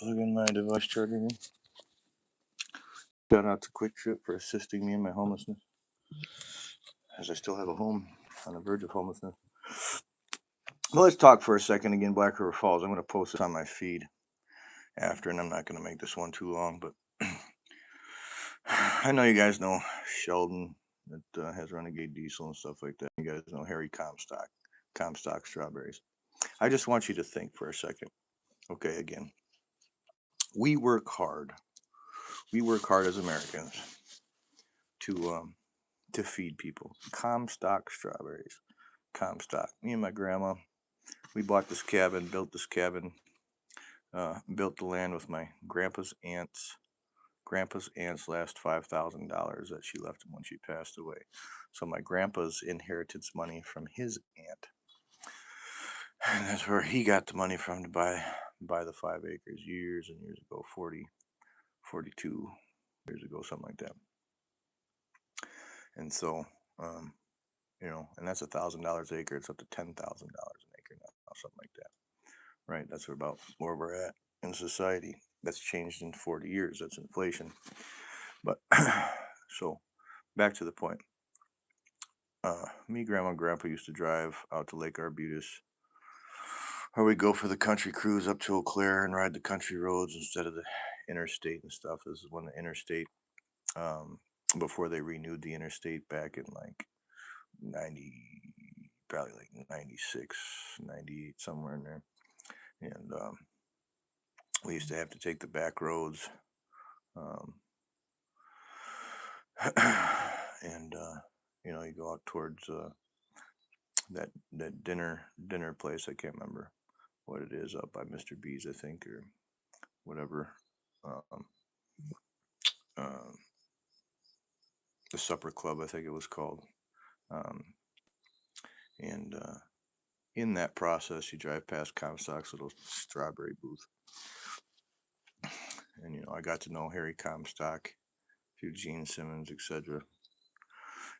plug in my device charger here. Shout out to Quick Trip for assisting me in my homelessness, as I still have a home on the verge of homelessness. Well, let's talk for a second again. Black River Falls. I'm going to post this on my feed after, and I'm not going to make this one too long, but I know you guys know Sheldon that has Renegade Diesel and stuff like that. You guys know Harry Comstock Strawberries. I just want you to think for a second. Okay, again, we work hard. We work hard as Americans to feed people. Comstock Strawberries. Comstock. Me and my grandma, we bought this cabin, built this cabin, built the land with my grandpa's aunt's last $5,000 that she left him when she passed away. So my grandpa's inheritance money from his aunt, and that's where he got the money from to buy the 5 acres years and years ago, 42 years ago, something like that. And so, and that's $1,000 an acre. It's up to $10,000 an acre now, something like that. Right? That's about where we're at in society. That's changed in 40 years. That's inflation. But so back to the point. Me, Grandma, and Grandpa used to drive out to Lake Arbutus, or we'd go for the country cruise up to Eau Claire and ride the country roads instead of the interstate and stuff. This is when the interstate, before they renewed the interstate back in like 90, probably like 96, 98, somewhere in there. And we used to have to take the back roads. And you go out towards that dinner place. I can't remember what it is, up by Mr. B's, I think, or whatever. The Supper Club, I think it was called. And in that process, you drive past Comstock's little strawberry booth. And, I got to know Harry Comstock, Eugene Simmons, etc.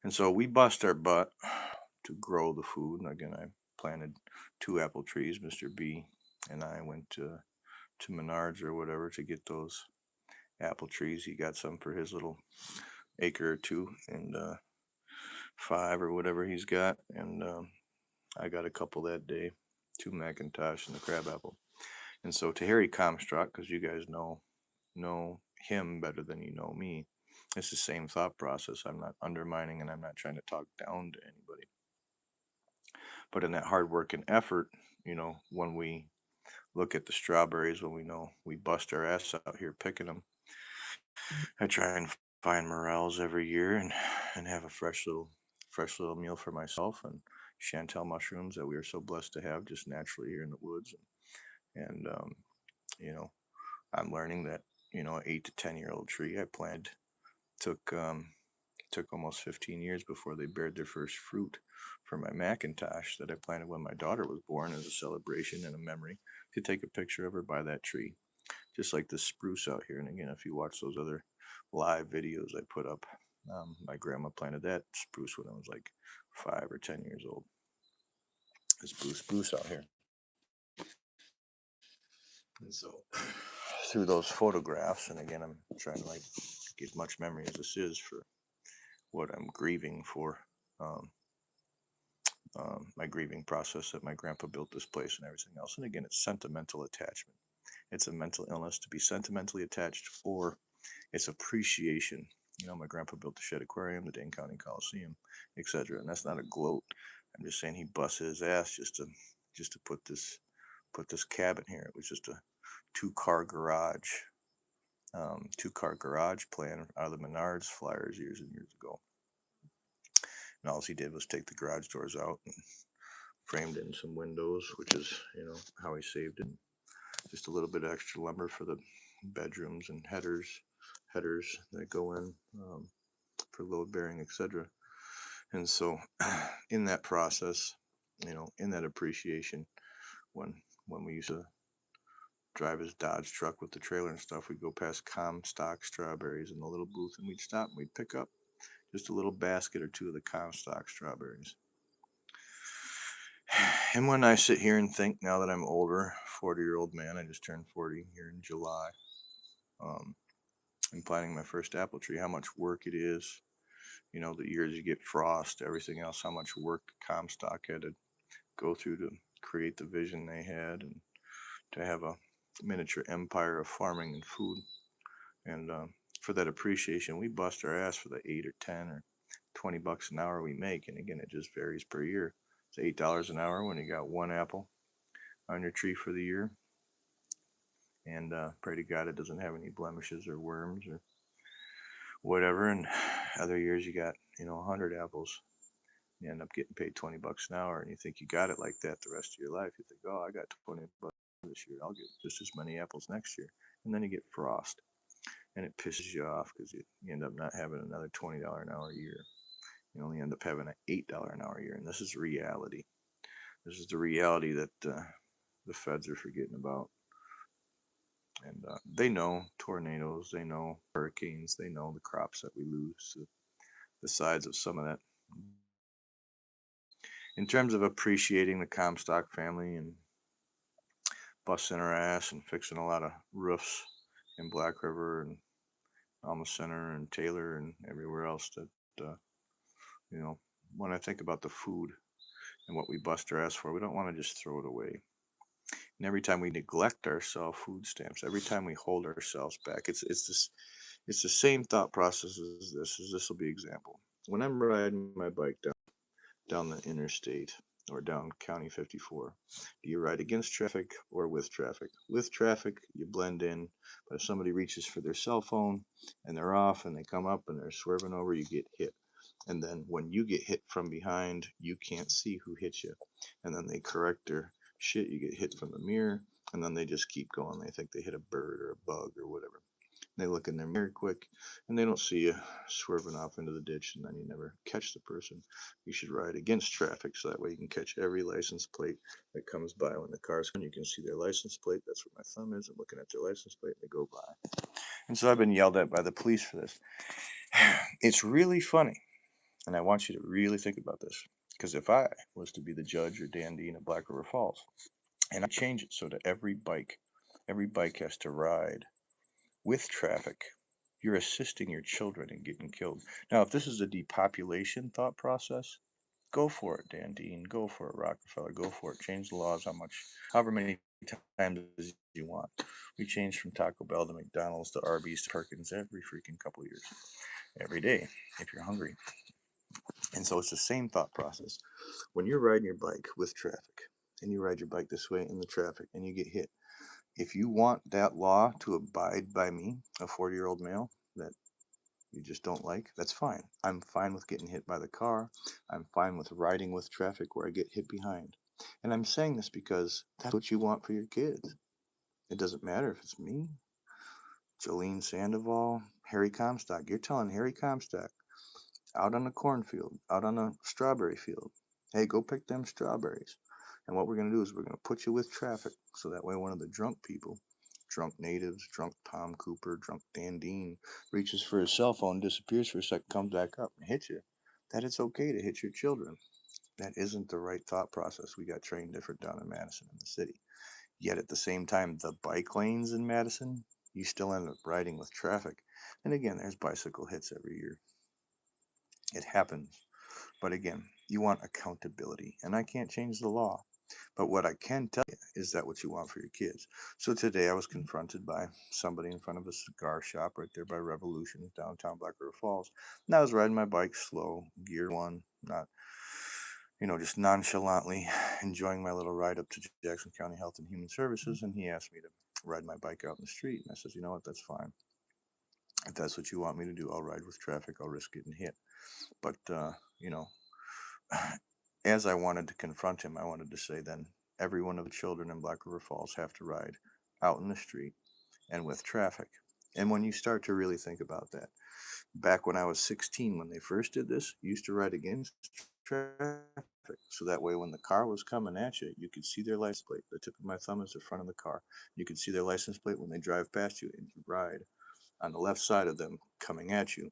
And so we bust our butt to grow the food. And again, I planted 2 apple trees. Mr. B and I went to Menards or whatever to get those apple trees. He got some for his little acre or 2 and 5 or whatever he's got. And I got a couple that day, 2 Macintosh and the crabapple. And so to Harry Comstock, because you guys know him better than you know me, it's the same thought process. I'm not undermining and I'm not trying to talk down to anybody. But in that hard work and effort, when we look at the strawberries, when we know we bust our ass out here picking them, I try and find morels every year and have a fresh little meal for myself and chantel mushrooms that we are so blessed to have just naturally here in the woods. And I'm learning that an 8 to 10-year-old tree I planted took almost 15 years before they bared their first fruit for my Macintosh that I planted when my daughter was born as a celebration and a memory to take a picture of her by that tree. Just like the spruce out here. And again, if you watch those other live videos I put up, my grandma planted that spruce when I was like 5 or 10 years old. This blue spruce out here. And so through those photographs, and again, I'm trying to get as much memory as this is for what I'm grieving for, my grieving process that my grandpa built this place and everything else. And again, it's sentimental attachment. It's a mental illness to be sentimentally attached, or it's appreciation. My grandpa built the Shed Aquarium, the Dane County Coliseum, etc. And that's not a gloat. I'm just saying he busted his ass just to put this cabin here. It was just a 2-car garage plan out of the Menards flyers years and years ago. And all he did was take the garage doors out and framed in some windows, which is, how he saved it. Just a little bit of extra lumber for the bedrooms and headers that go in for load bearing, etc. And so in that process, in that appreciation, when we used to drive his Dodge truck with the trailer and stuff, we'd go past Comstock Strawberries in the little booth, and we'd stop and we'd pick up just a little basket or 2 of the Comstock strawberries. And when I sit here and think, now that I'm older, 40-year-old man, I just turned 40 here in July. Um, I'm planting my first apple tree, how much work it is, the years you get frost, everything else, how much work Comstock had to go through to create the vision they had and to have a miniature empire of farming and food. And for that appreciation, we bust our ass for the 8 or 10 or $20 an hour we make. And again, it just varies per year. It's $8 an hour when you got one apple on your tree for the year. And pray to God it doesn't have any blemishes or worms or whatever. And other years you got, 100 apples. You end up getting paid $20 an hour, and you think you got it like that the rest of your life. You think, oh, I got $20 this year. I'll get just as many apples next year. And then you get frost, and it pisses you off because you end up not having another $20 an hour year. You only end up having an $8 an hour year, and this is reality. This is the reality that the feds are forgetting about. And they know tornadoes, they know hurricanes, they know the crops that we lose, the size of some of that. In terms of appreciating the Comstock family and busting our ass and fixing a lot of roofs in Black River and Alma Center and Taylor and everywhere else, that you know, when I think about the food and what we bust our ass for, we don't want to just throw it away. And every time we neglect ourselves, food stamps, every time we hold ourselves back, it's the same thought process as this. As this will be example. When I'm riding my bike down the interstate or down County 54, do you ride against traffic or with traffic? With traffic, you blend in, but if somebody reaches for their cell phone and they're off and they come up and they're swerving over, you get hit. And then when you get hit from behind, you can't see who hit you. And then they correct their shit. You get hit from the mirror, and then they just keep going. They think they hit a bird or a bug or whatever. They look in their mirror quick, and they don't see you swerving off into the ditch, and then you never catch the person. You should ride against traffic, so that way you can catch every license plate that comes by. When the car's coming, you can see their license plate. That's where my thumb is. I'm looking at their license plate, and they go by. And so I've been yelled at by the police for this. It's really funny, and I want you to really think about this. Because if I was to be the judge or Dan Dean of Black River Falls, and I change it so that every bike has to ride with traffic, you're assisting your children in getting killed. Now, if this is a depopulation thought process, go for it, Dan Dean. Go for it, Rockefeller. Go for it. Change the laws however many times as you want. We change from Taco Bell to McDonald's to Arby's to Perkins every freaking couple of years, every day, if you're hungry. And so it's the same thought process. When you're riding your bike with traffic, and you ride your bike this way in the traffic, and you get hit, if you want that law to abide by me, a 40-year-old male that you just don't like, that's fine. I'm fine with getting hit by the car. I'm fine with riding with traffic where I get hit behind. And I'm saying this because that's what you want for your kids. It doesn't matter if it's me, Jolene Sandoval, Harry Comstock. You're telling Harry Comstock out on the cornfield, out on a strawberry field, hey, go pick them strawberries. And what we're going to do is we're going to put you with traffic, so that way one of the drunk people, drunk natives, drunk Tom Cooper, drunk Dan Dean, reaches for his cell phone, disappears for a second, comes back up and hits you, that it's okay to hit your children. That isn't the right thought process. We got trained different down in Madison in the city. Yet at the same time, the bike lanes in Madison, you still end up riding with traffic. And again, there's bicycle hits every year. It happens. But again, you want accountability, and I can't change the law. But what I can tell you is that what you want for your kids. So today I was confronted by somebody in front of a cigar shop right there by Revolution, downtown Black River Falls. And I was riding my bike slow, gear one, not, just nonchalantly enjoying my little ride up to Jackson County Health and Human Services. And he asked me to ride my bike out in the street. And I says, you know what, that's fine. If that's what you want me to do, I'll ride with traffic. I'll risk getting hit. But, as I wanted to confront him, I wanted to say then every one of the children in Black River Falls have to ride out in the street and with traffic. And when you start to really think about that, back when I was 16, when they first did this, you used to ride against traffic. So that way, when the car was coming at you, you could see their license plate. The tip of my thumb is the front of the car. You could see their license plate when they drive past you, and you ride on the left side of them coming at you.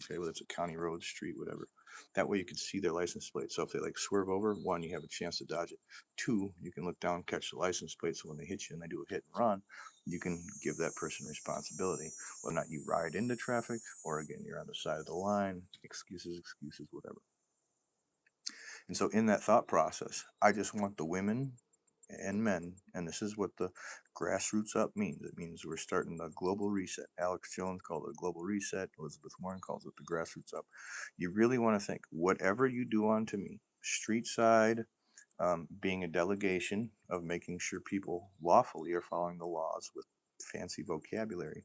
Okay, whether it's a county road, street, whatever. That way you can see their license plate. So if they like swerve over, one, you have a chance to dodge it. Two, you can look down, catch the license plate. So when they hit you and they do a hit and run, you can give that person responsibility. Whether or not you ride into traffic or again, you're on the side of the line, excuses, whatever. And so in that thought process, I just want the women and men, and this is what the grassroots up means. It means we're starting a global reset. Alex Jones called it a global reset. Elizabeth Warren calls it the grassroots up. You really want to think, whatever you do unto me, street side, being a delegation of making sure people lawfully are following the laws with fancy vocabulary,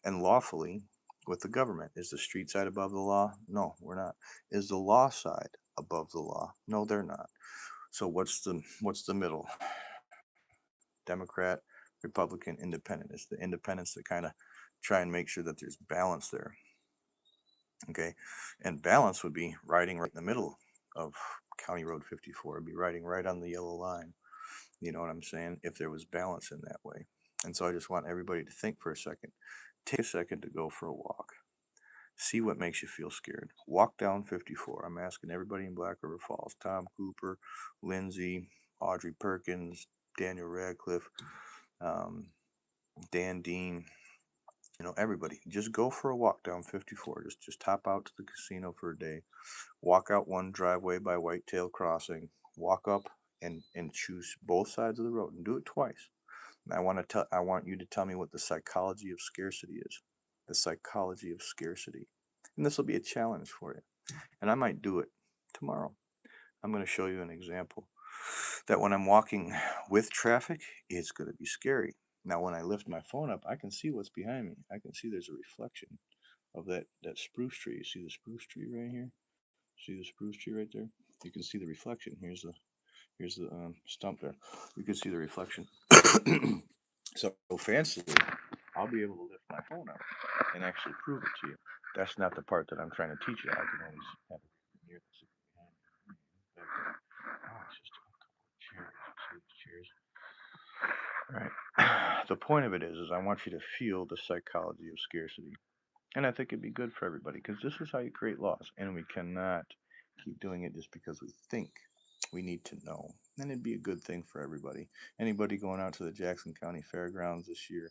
and lawfully with the government. Is the street side above the law? No, we're not. Is the law side above the law? No, they're not. So what's the middle? Democrat, Republican, Independent. It's the independents that kind of try and make sure that there's balance there. Okay, and balance would be riding right in the middle of County Road 54. It'd be riding right on the yellow line. You know what I'm saying? If there was balance in that way. And so I just want everybody to think for a second. Take a second to go for a walk. See what makes you feel scared. Walk down 54. I'm asking everybody in Black River Falls, Tom Cooper, Lindsay, Audrey Perkins, Daniel Radcliffe, um, Dan Dean, everybody. Just go for a walk down 54. Just hop out to the casino for a day. Walk out one driveway by Whitetail Crossing. Walk up and choose both sides of the road and do it twice. And I want you to tell me what the psychology of scarcity is. The psychology of scarcity. And this will be a challenge for you. And I might do it tomorrow. I'm going to show you an example that when I'm walking with traffic, it's going to be scary. Now, when I lift my phone up, I can see what's behind me. I can see there's a reflection of that spruce tree. You see the spruce tree right here? See the spruce tree right there? You can see the reflection. Here's the stump there. You can see the reflection. So fancily, I'll be able to lift my phone up and actually prove it to you. That's not the part that I'm trying to teach you. I can always have it near the behind me. Oh, it's just a couple of chairs. See the chairs? All right. The point of it is I want you to feel the psychology of scarcity. And I think it'd be good for everybody because this is how you create laws. And we cannot keep doing it just because we think. We need to know. And it'd be a good thing for everybody. Anybody going out to the Jackson County Fairgrounds this year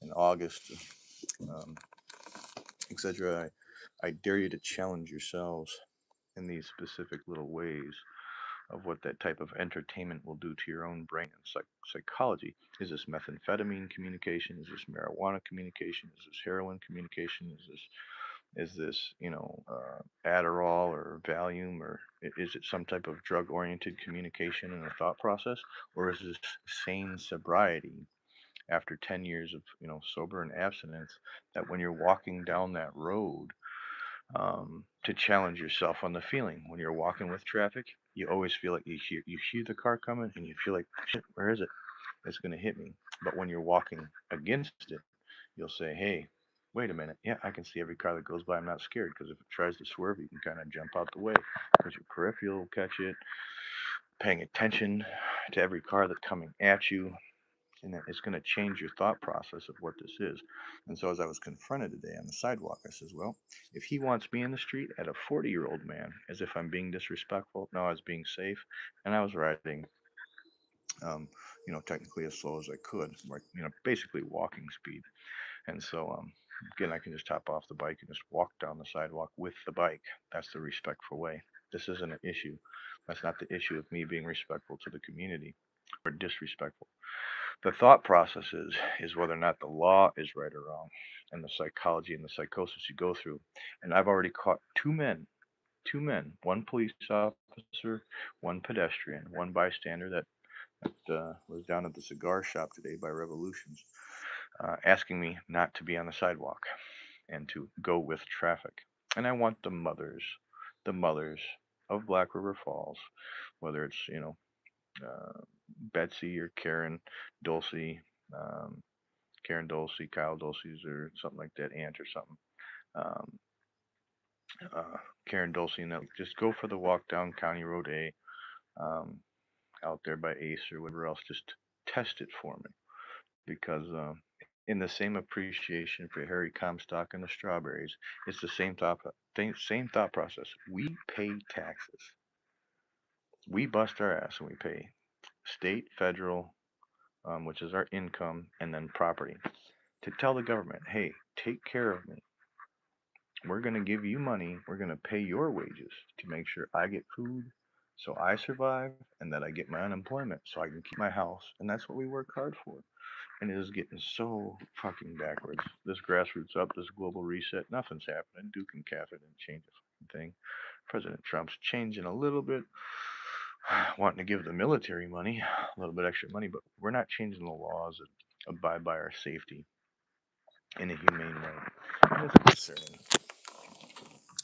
in August, um, etc., I dare you to challenge yourselves in these specific little ways of what that type of entertainment will do to your own brain and psychology. Is this methamphetamine communication? Is this marijuana communication? Is this heroin communication? Is this Adderall or Valium, or is it some type of drug-oriented communication and a thought process, or is this sane sobriety after 10 years of sober and abstinence, that when you're walking down that road, to challenge yourself on the feeling when you're walking with traffic, you always feel like you hear the car coming and you feel like, shit, where is it? It's going to hit me. But when you're walking against it, you'll say, hey, wait a minute. Yeah, I can see every car that goes by. I'm not scared because if it tries to swerve, you can kind of jump out the way because your peripheral will catch it. Paying attention to every car that's coming at you, and it's going to change your thought process of what this is. And so as I was confronted today on the sidewalk, I says, well, if he wants me in the street at a 40-year-old man, as if I'm being disrespectful, no, I was being safe, and I was riding, technically as slow as I could, like, basically walking speed. And so, again, I can just hop off the bike and just walk down the sidewalk with the bike. That's the respectful way. This isn't an issue. That's not the issue of me being respectful to the community or disrespectful. The thought process is whether or not the law is right or wrong, and the psychology and the psychosis you go through. And I've already caught two men, one police officer, one pedestrian, one bystander that was down at the cigar shop today by Revolutions, asking me not to be on the sidewalk and to go with traffic. And I want the mothers of Black River Falls, whether it's uh, Betsy or Dulcie, um, Karen Dulcie, Kyle Dulcie's, or something like that, aunt or something. Um, Karen Dulcie, and that, just go for the walk down County Road A, um, out there by Ace or whatever else. Just test it for me because in the same appreciation for Harry Comstock and the strawberries. It's the same thought process. We pay taxes. We bust our ass and we pay state, federal, which is our income, and then property, to tell the government, hey, take care of me. We're going to give you money. We're going to pay your wages to make sure I get food so I survive and that I get my unemployment so I can keep my house. And that's what we work hard for. And it is getting so fucking backwards. This grassroots up, this global reset, nothing's happening. Duke and Catherine didn't change a fucking thing. President Trump's changing a little bit, wanting to give the military money, a little bit extra money, but we're not changing the laws that abide by our safety in a humane way. And it's concerning.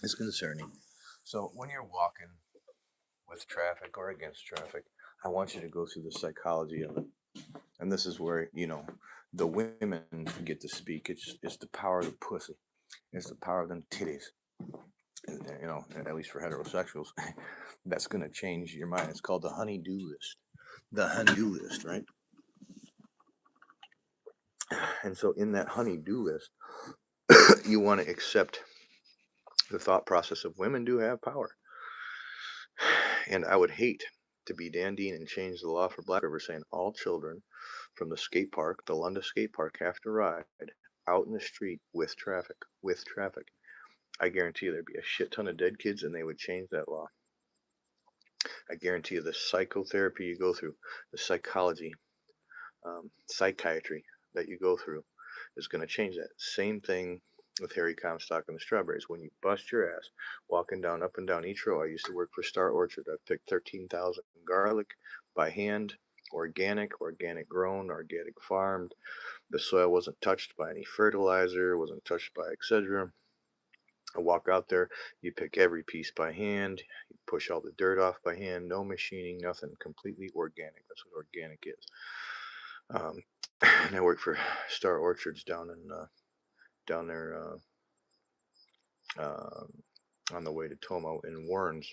It's concerning. So when you're walking with traffic or against traffic, I want you to go through the psychology of it. And this is where, the women get to speak. It's the power of the pussy. It's the power of them titties. And, at least for heterosexuals, that's going to change your mind. It's called the honey-do list. The honey-do list, right? And so in that honey-do list, you want to accept the thought process of women do have power. And I would hate to be Dan Dean and change the law for Black River saying all children from the skate park, the London skate park, have to ride out in the street with traffic. With traffic. I guarantee you there'd be a shit ton of dead kids and they would change that law. I guarantee you the psychotherapy you go through, the psychology, psychiatry that you go through is going to change that. Same thing with Harry Comstock and the strawberries. When you bust your ass walking up and down each row, I used to work for Star Orchard. I picked 13,000 garlic by hand, organic grown, organic farmed. The soil wasn't touched by any fertilizer, wasn't touched by etc. I walk out there, you pick every piece by hand, you push all the dirt off by hand, no machining, nothing, completely organic. That's what organic is. And I work for Star Orchards down there on the way to Tomo in Warrens.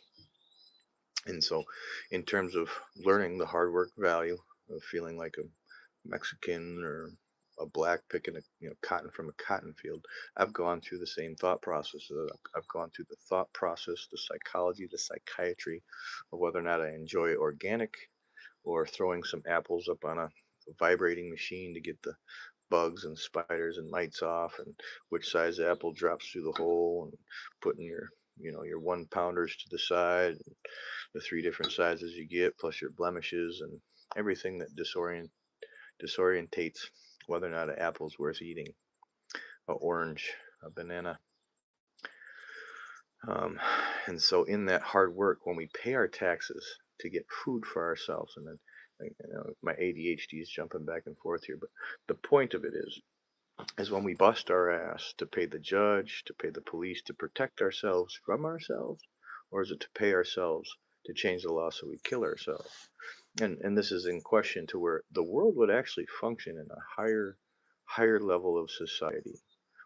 And so, in terms of learning the hard work value of feeling like a Mexican or a black picking cotton from a cotton field, I've gone through the same thought process. I've gone through the thought process, the psychology, the psychiatry of whether or not I enjoy organic or throwing some apples up on a vibrating machine to get the bugs and spiders and mites off, and which size apple drops through the hole, and putting your 1 pounders to the side, and the 3 different sizes you get, plus your blemishes and everything that disorientates whether or not an apple's worth eating, a orange, a banana. And so in that hard work, when we pay our taxes to get food for ourselves, and then my ADHD is jumping back and forth here, but the point of it is when we bust our ass to pay the judge, to pay the police, to protect ourselves from ourselves, or is it to pay ourselves to change the law so we kill ourselves? And this is in question to where the world would actually function in a higher level of society,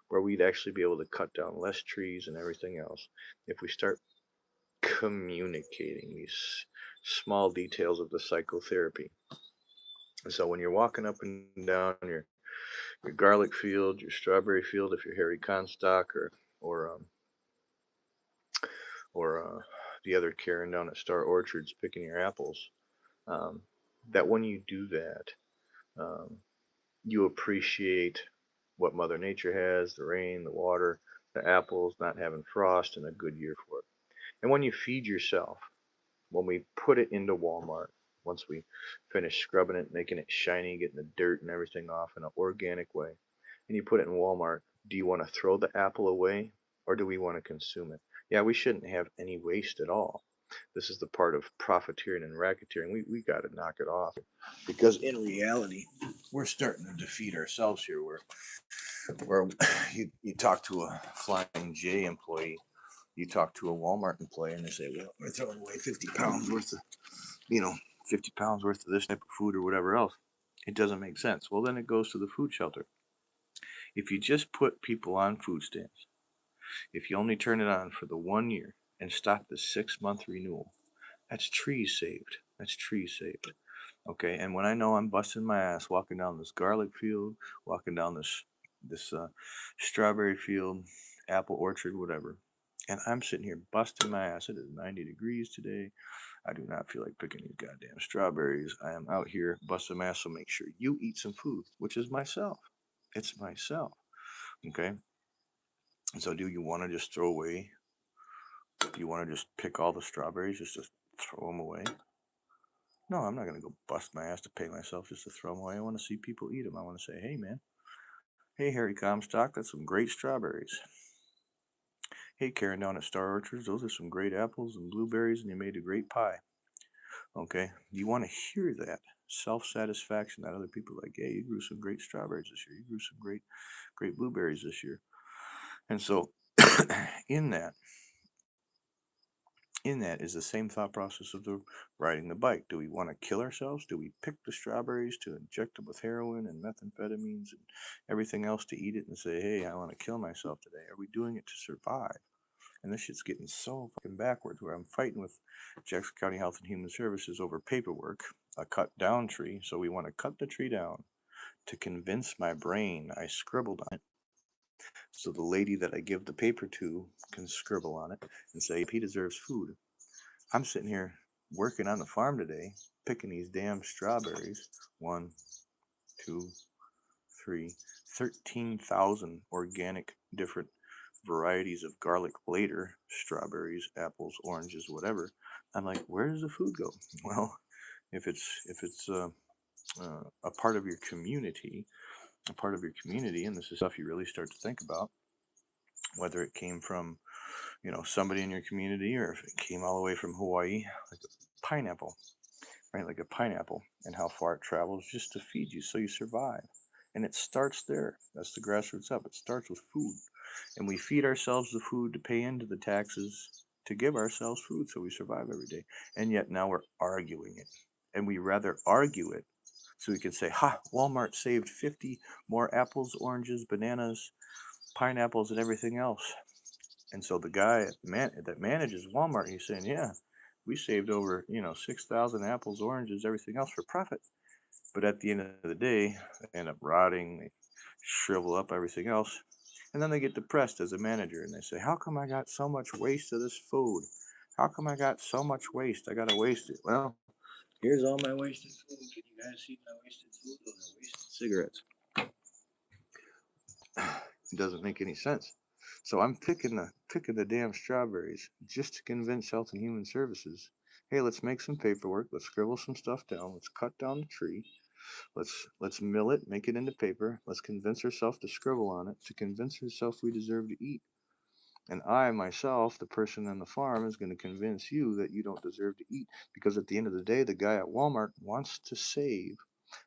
where we'd actually be able to cut down less trees and everything else if we start communicating these small details of the psychotherapy. So when you're walking up and down your garlic field, your strawberry field, if you're Harry Comstock or the other Karen down at Star Orchards picking your apples, that when you do that, you appreciate what Mother Nature has, the rain, the water, the apples, not having frost, and a good year for it. And when you feed yourself, when we put it into Walmart, once we finish scrubbing it, making it shiny, getting the dirt and everything off in an organic way, and you put it in Walmart, do you want to throw the apple away or do we want to consume it? Yeah, we shouldn't have any waste at all. This is the part of profiteering and racketeering. We got to knock it off, because in reality, we're starting to defeat ourselves here. Where you talk to a Flying J employee, you talk to a Walmart employee, and they say, "Well, we're throwing away 50 pounds worth of, 50 pounds worth of this type of food or whatever else." It doesn't make sense. Well, then it goes to the food shelter. If you just put people on food stamps, if you only turn it on for the 1 year and stop the 6-month renewal, that's trees saved. That's trees saved. Okay, and when I know I'm busting my ass walking down this garlic field, walking down this strawberry field, apple orchard, whatever, and I'm sitting here busting my ass. It is 90 degrees today. I do not feel like picking these goddamn strawberries. I am out here busting my ass, so make sure you eat some food, which is myself. It's myself. Okay. So do you want to just throw away? Do you want to just pick all the strawberries, just to throw them away? No, I'm not going to go bust my ass to pay myself just to throw them away. I want to see people eat them. I want to say, hey, man. Hey, Harry Comstock, that's some great strawberries. Hey, Karen down at Star Orchards, those are some great apples and blueberries, and you made a great pie. Okay? You want to hear that self-satisfaction that other people are like, hey, you grew some great strawberries this year. You grew some great blueberries this year. And so in that, is the same thought process of the riding the bike. Do we want to kill ourselves? Do we pick the strawberries to inject them with heroin and methamphetamines and everything else to eat it and say, hey, I want to kill myself today? Are we doing it to survive? And this shit's getting so fucking backwards where I'm fighting with Jackson County Health and Human Services over paperwork, a cut down tree. So we want to cut the tree down to convince my brain I scribbled on it. So the lady that I give the paper to can scribble on it and say, he deserves food. I'm sitting here working on the farm today, picking these damn strawberries. 1, 2, 3, 13,000 organic different varieties of garlic later, strawberries, apples, oranges, whatever. I'm like, where does the food go? Well, if it's a part of your community, and this is stuff you really start to think about, whether it came from somebody in your community or if it came all the way from Hawaii, like a pineapple, right? Like a pineapple, and how far it travels just to feed you so you survive. And it starts there. That's the grassroots up. It starts with food. And we feed ourselves the food to pay into the taxes to give ourselves food so we survive every day. And yet now we're arguing it. And we rather argue it so we can say, ha, Walmart saved 50 more apples, oranges, bananas, pineapples, and everything else. And so the guy that manages Walmart, he's saying, yeah, we saved over 6,000 apples, oranges, everything else for profit. But at the end of the day, they end up rotting, they shrivel up, everything else. And then they get depressed as a manager and they say, how come I got so much waste of this food? How come I got so much waste? I got to waste it. Well, here's all my wasted food. Can you guys see my wasted food? Those are wasted cigarettes. It doesn't make any sense. So I'm picking the damn strawberries just to convince Health and Human Services. Hey, let's make some paperwork. Let's scribble some stuff down. Let's cut down the tree. Let's mill it, make it into paper. Let's convince herself to scribble on it to convince herself we deserve to eat. And I myself, the person on the farm, is going to convince you that you don't deserve to eat because at the end of the day, the guy at Walmart wants to save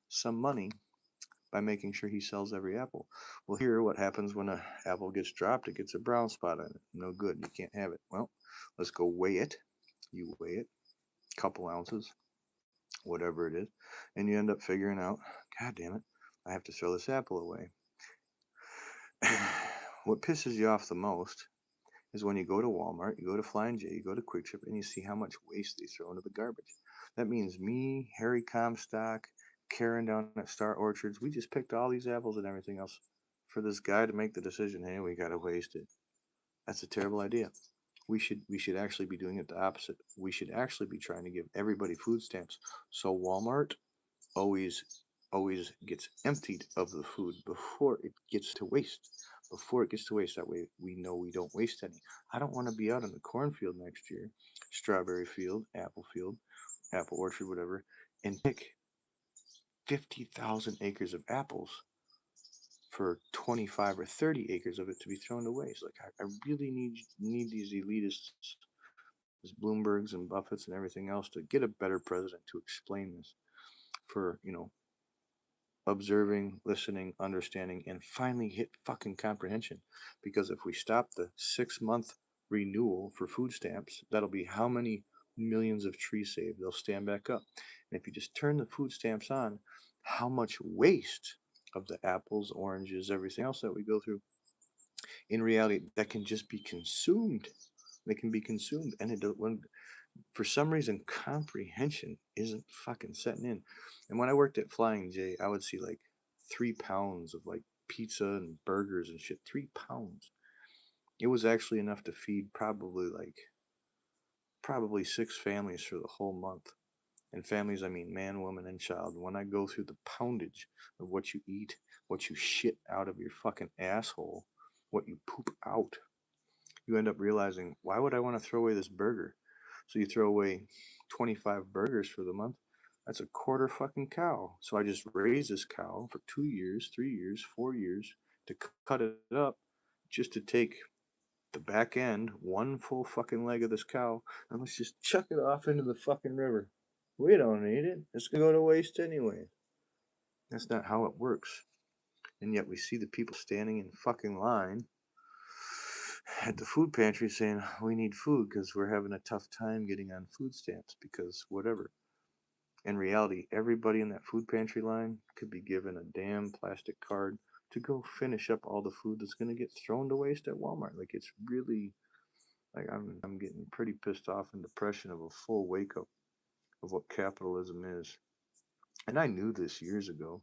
some money by making sure he sells every apple. Well, here, what happens when an apple gets dropped? It gets a brown spot on it. No good. You can't have it. Well, let's go weigh it. You weigh it, couple ounces, whatever it is, and you end up figuring out, God damn it, I have to throw this apple away. What pisses you off the most is when you go to Walmart, you go to Flying J, you go to Quick Trip, and you see how much waste they throw into the garbage. That means me, Harry Comstock, Karen down at Star Orchards, we just picked all these apples and everything else for this guy to make the decision, hey, we gotta waste it. That's a terrible idea. We should actually be doing it the opposite. We should actually be trying to give everybody food stamps. So Walmart always gets emptied of the food before it gets to waste. Before it gets to waste, that way we know we don't waste any. I don't want to be out in the cornfield next year, strawberry field, apple orchard, whatever, and pick 50,000 acres of apples for 25 or 30 acres of it to be thrown to waste. Like I really need these elitists, these Bloombergs and Buffetts and everything else to get a better president to explain this for observing, listening, understanding, and finally hit fucking comprehension. Because if we stop the 6 month renewal for food stamps, that'll be how many millions of trees saved. They'll stand back up. And if you just turn the food stamps on, how much waste of the apples, oranges, everything else that we go through, in reality, that can just be consumed. They can be consumed, and For some reason, comprehension isn't fucking setting in. And when I worked at Flying J, I would see like 3 pounds of like pizza and burgers and shit. 3 pounds. It was actually enough to feed probably 6 families for the whole month. And families, I mean man, woman, and child. When I go through the poundage of what you eat, what you shit out of your fucking asshole, what you poop out, you end up realizing, why would I want to throw away this burger? So you throw away 25 burgers for the month. That's a quarter fucking cow. So I just raised this cow for 2 years, 3 years, 4 years to cut it up just to take the back end, one full fucking leg of this cow, and let's just chuck it off into the fucking river. We don't need it. It's gonna go to waste anyway. That's not how it works. And yet we see the people standing in fucking line at the food pantry saying, we need food because we're having a tough time getting on food stamps because whatever. In reality, everybody in that food pantry line could be given a damn plastic card to go finish up all the food that's going to get thrown to waste at Walmart. Like, it's really, like, I'm getting pretty pissed off and depression of a full wake up of what capitalism is. And I knew this years ago,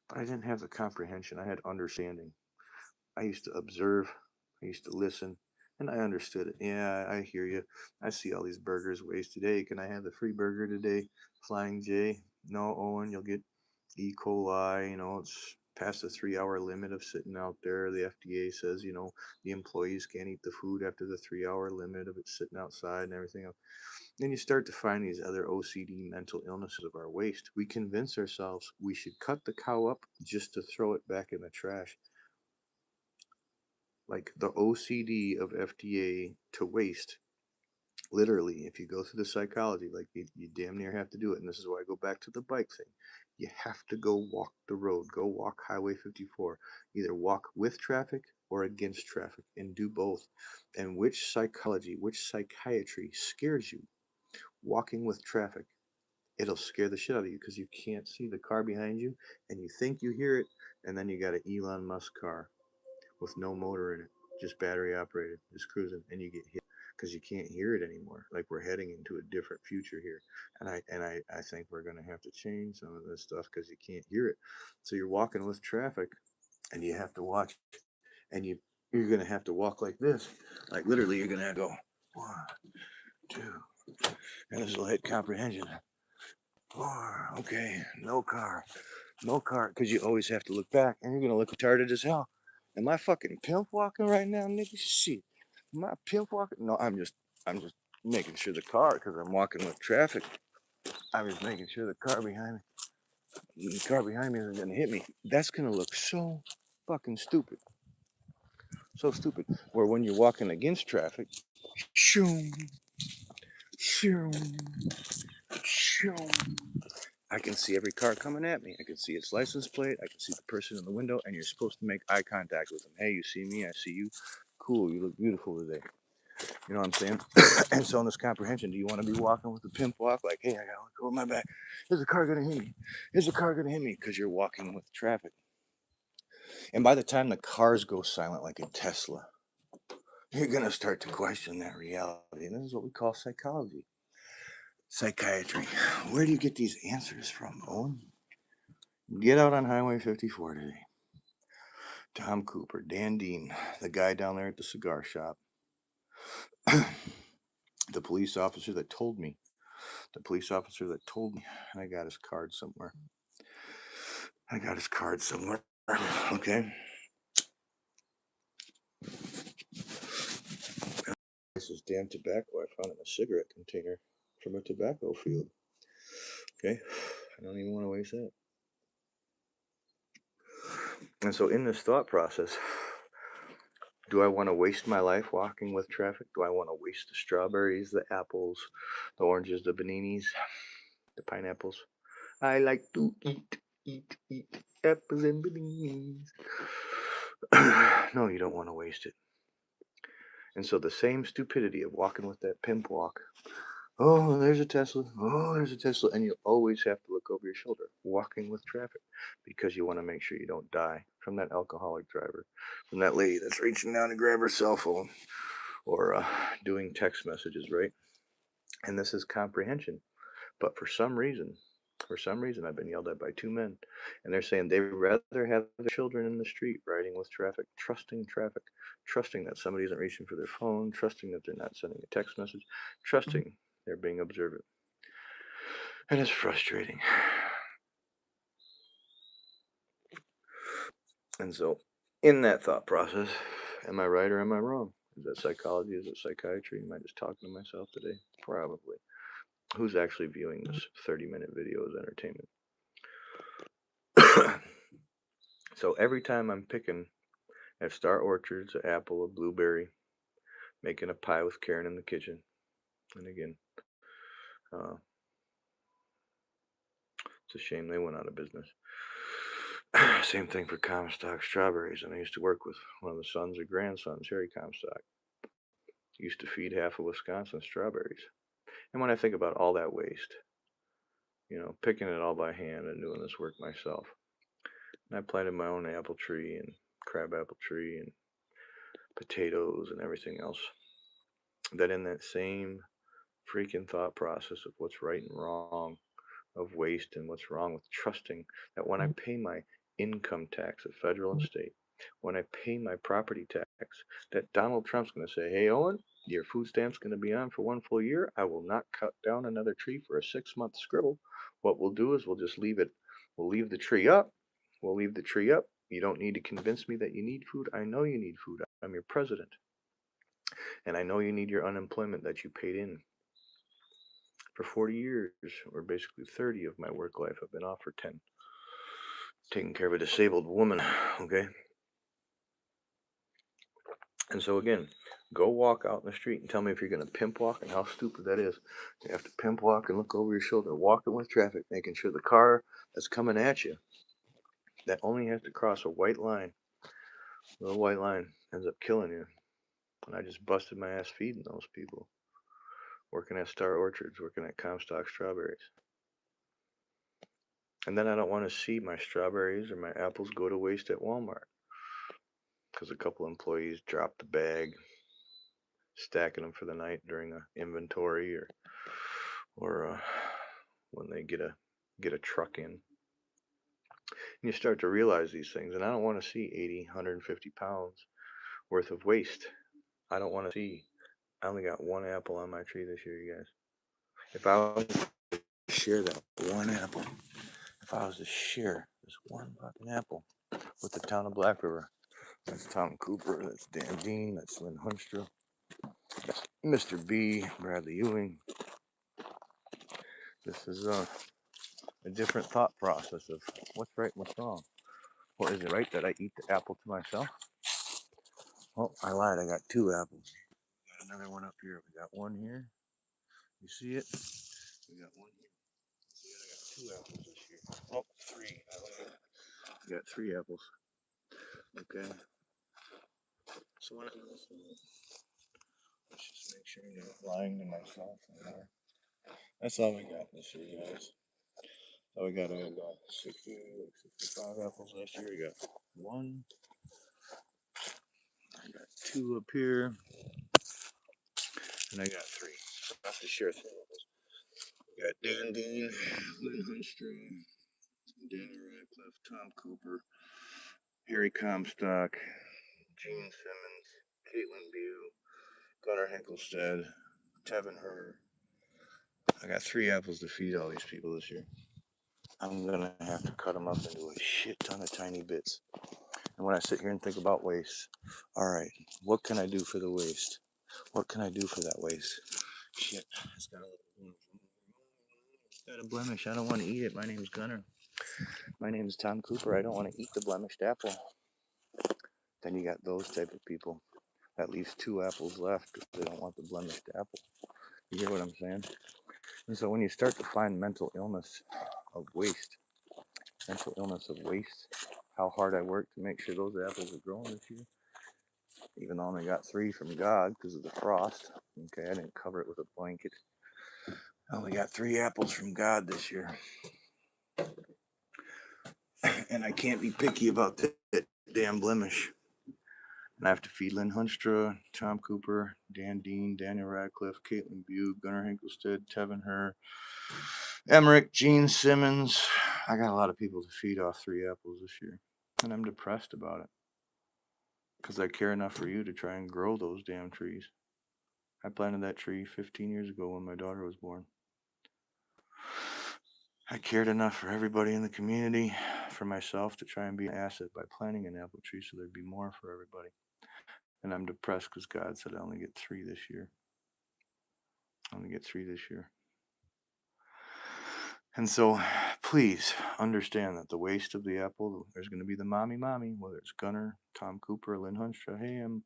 but I didn't have the comprehension. I had understanding. I used to observe, I used to listen, and I understood it. Yeah, I hear you. I see all these burgers wasted. Hey, can I have the free burger today? Flying J? No, Owen, you'll get E. coli. It's past the 3 hour limit of sitting out there. The FDA says, the employees can't eat the food after the 3 hour limit of it sitting outside and everything else. Then you start to find these other OCD mental illnesses of our waste. We convince ourselves we should cut the cow up just to throw it back in the trash. Like the OCD of FDA to waste. Literally, if you go through the psychology, like you damn near have to do it. And this is why I go back to the bike thing. You have to go walk the road, go walk Highway 54. Either walk with traffic or against traffic, and do both. And which psychology, which psychiatry scares you? Walking with traffic. It'll scare the shit out of you because you can't see the car behind you and you think you hear it, and then you got an Elon Musk car with no motor in it, just battery operated, just cruising, and you get hit because you can't hear it anymore. Like, we're heading into a different future here, and I think we're gonna have to change some of this stuff because you can't hear it. So you're walking with traffic, and you have to watch, and you're gonna have to walk like this, like literally you're gonna have to go 1, 2, and this will hit comprehension. 4, okay, no car, because you always have to look back, and you're gonna look retarded as hell. Am I fucking pimp walking right now, nigga? Shit, am I pimp walking? No, I'm just making sure the car, because I'm walking with traffic. I'm just making sure the car behind me isn't gonna hit me. That's gonna look so fucking stupid, so stupid. Where when you're walking against traffic, shoom, shoom, shoom. I can see every car coming at me. I can see its license plate. I can see the person in the window, and you're supposed to make eye contact with them. Hey, you see me? I see you. Cool. You look beautiful today. You know what I'm saying? And so in this comprehension, do you want to be walking with the pimp walk? Like, hey, I gotta look over my back. Is the car gonna hit me? Is the car gonna hit me? Because you're walking with traffic. And by the time the cars go silent, like a Tesla, you're gonna start to question that reality. And this is what we call psychology, psychiatry. Where do you get these answers from, Owen? Get out on Highway 54 today. Tom Cooper, Dan Dean, the guy down there at the cigar shop, the police officer that told me, and I got his card somewhere. Okay. This is damn tobacco I found in a cigarette container from a tobacco field. Okay. I don't even want to waste that. And so in this thought process, do I want to waste my life walking with traffic? Do I want to waste the strawberries, the apples, the oranges, the bananas, the pineapples? I like to eat apples and bananas. No, you don't want to waste it. And so the same stupidity of walking with that pimp walk. Oh, there's a Tesla. Oh, there's a Tesla. And you always have to look over your shoulder, walking with traffic, because you want to make sure you don't die from that alcoholic driver, from that lady that's reaching down to grab her cell phone, or doing text messages, right? And this is comprehension. But for some reason, I've been yelled at by two men, and they're saying they'd rather have their children in the street riding with traffic, trusting that somebody isn't reaching for their phone, trusting that they're not sending a text message, trusting they're being observant. And it's frustrating. And so, in that thought process, am I right or am I wrong? Is that psychology? Is it psychiatry? Am I just talking to myself today? Probably. Who's actually viewing this 30-minute video as entertainment? So every time I'm picking at Star Orchards, an apple, a blueberry, making a pie with Karen in the kitchen, and again, uh, it's a shame they went out of business. Same thing for Comstock strawberries, and I used to work with one of the sons or grandsons, Harry Comstock. Used to feed half of Wisconsin strawberries. And when I think about all that waste, picking it all by hand and doing this work myself, and I planted my own apple tree and crab apple tree and potatoes and everything else, that in that same freaking thought process of what's right and wrong, of waste and what's wrong with trusting that when I pay my income tax of federal and state, when I pay my property tax, that Donald Trump's going to say, hey, Owen, your food stamp's going to be on for 1 full year. I will not cut down another tree for a 6-month scribble. What we'll do is we'll just leave it. We'll leave the tree up. We'll leave the tree up. You don't need to convince me that you need food. I know you need food. I'm your president. And I know you need your unemployment that you paid in. For 40 years, or basically 30 of my work life, I've been off for 10. Taking care of a disabled woman, okay? And so again, go walk out in the street and tell me if you're going to pimp walk and how stupid that is. You have to pimp walk and look over your shoulder, walking with traffic, making sure the car that's coming at you, that only has to cross a white line, little white line, ends up killing you. And I just busted my ass feeding those people. Working at Star Orchards, working at Comstock Strawberries. And then I don't want to see my strawberries or my apples go to waste at Walmart because a couple employees dropped the bag, stacking them for the night during the inventory, or when they get a truck in. And you start to realize these things, and I don't want to see 80, 150 pounds worth of waste. I don't want to see. I only got one apple on my tree this year, you guys. If I was to share that one apple, if I was to share this one fucking apple with the town of Black River, that's Tom Cooper, that's Dan Dean, that's Lynn Hunstra, that's Mr. B, Bradley Ewing. This is a different thought process of what's right and what's wrong. Well, is it right that I eat the apple to myself? Oh, I lied. I got two apples. Got another one up here. We got one here. You see it? We got one here. See it? I got two apples this year. Oh, three. I lied. We got three apples. Okay. So when I do this, let's just make sure you're not lying to myself anymore. That's all we got this year, guys. So we got 60, 65 apples last year. We got one. I got two up here. And I got three. So I have to share three of those. We got Dan Dean, Lynn Hunstrom, Daniel Radcliffe, Tom Cooper, Harry Comstock, Gene Simmons, Caitlin Bew, Gunnar Henkelstead, Tevin Herr. I got three apples to feed all these people this year. I'm going to have to cut them up into a shit ton of tiny bits. And when I sit here and think about waste, all right, what can I do for the waste? What can I do for that waste? Shit, it's got a blemish. I don't want to eat it. My name's Gunnar. My name's Tom Cooper. I don't want to eat the blemished apple. Then you got those type of people. At least two apples left because they don't want the blemished apple. You hear what I'm saying? And so when you start to find mental illness of waste, how hard I work to make sure those apples are growing this year, even though I only got three from God because of the frost. Okay, I didn't cover it with a blanket. I only got three apples from God this year. And I can't be picky about that damn blemish. And I have to feed Lynn Hunstra, Tom Cooper, Dan Dean, Daniel Radcliffe, Caitlin Bugh, Gunnar Hinkelsted, Tevin Herr, Emmerich, Gene Simmons. I got a lot of people to feed off 3 apples this year. And I'm depressed about it. Because I care enough for you to try and grow those damn trees. I planted that tree 15 years ago when my daughter was born. I cared enough for everybody in the community, for myself, to try and be an asset by planting an apple tree so there'd be more for everybody. And I'm depressed because God said I only get 3 this year. I only get 3 this year. And so, please understand that the waste of the apple, there's going to be the mommy, whether it's Gunnar, Tom Cooper, Lynn Hunstra. Hey, I'm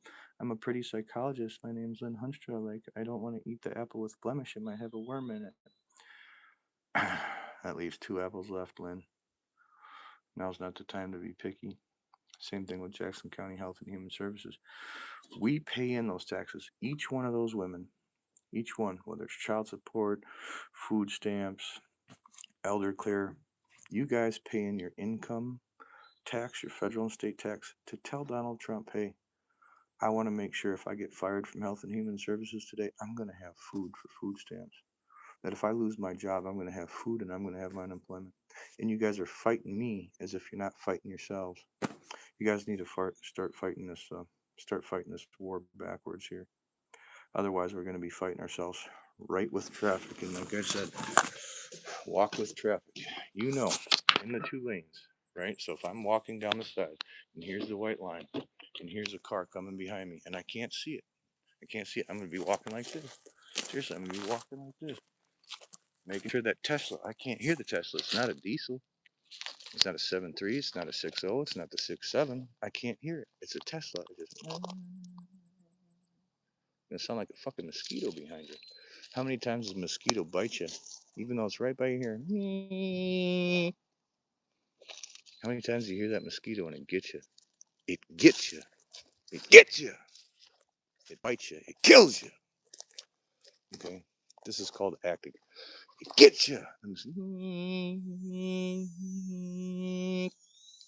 a pretty psychologist. My name's Lynn Hunstra. Like, I don't want to eat the apple with blemish. It might have a worm in it. That leaves 2 apples left, Lynn. Now's not the time to be picky. Same thing with Jackson County Health and Human Services. We pay in those taxes. Each one of those women, each one, whether it's child support, food stamps, elder care, you guys pay in your income tax, your federal and state tax, to tell Donald Trump, hey, I want to make sure if I get fired from Health and Human Services today, I'm going to have food for food stamps. That if I lose my job, I'm going to have food and I'm going to have my unemployment. And you guys are fighting me as if you're not fighting yourselves. You guys need to start fighting this war backwards here. Otherwise, we're going to be fighting ourselves right with traffic. And like I said, walk with traffic. You know, in the 2 lanes, right? So if I'm walking down the side and here's the white line and here's a car coming behind me and I can't see it, I'm going to be walking like this. Seriously, I'm going to be walking like this. Making sure that Tesla, I can't hear the Tesla. It's not a diesel. It's not a 7.3. It's not a 6.0. It's not the 6.7. I can't hear it. It's a Tesla. It's going to sound like a fucking mosquito behind you. How many times does a mosquito bite you? Even though it's right by your ear. How many times do you hear that mosquito and it gets you? It gets you. It gets you. It bites you. It kills you. Okay? This is called acting. It gets you.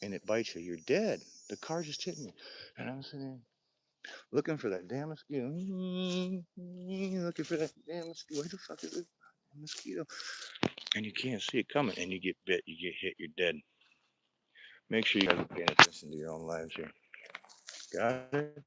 And it bites you. You're dead. The car just hit me. And I'm sitting there looking for that damn mosquito. Looking for that damn mosquito. Where the fuck is it? Mosquito. And you can't see it coming. And you get bit. You get hit. You're dead. Make sure you guys are paying attention to your own lives here. Got it?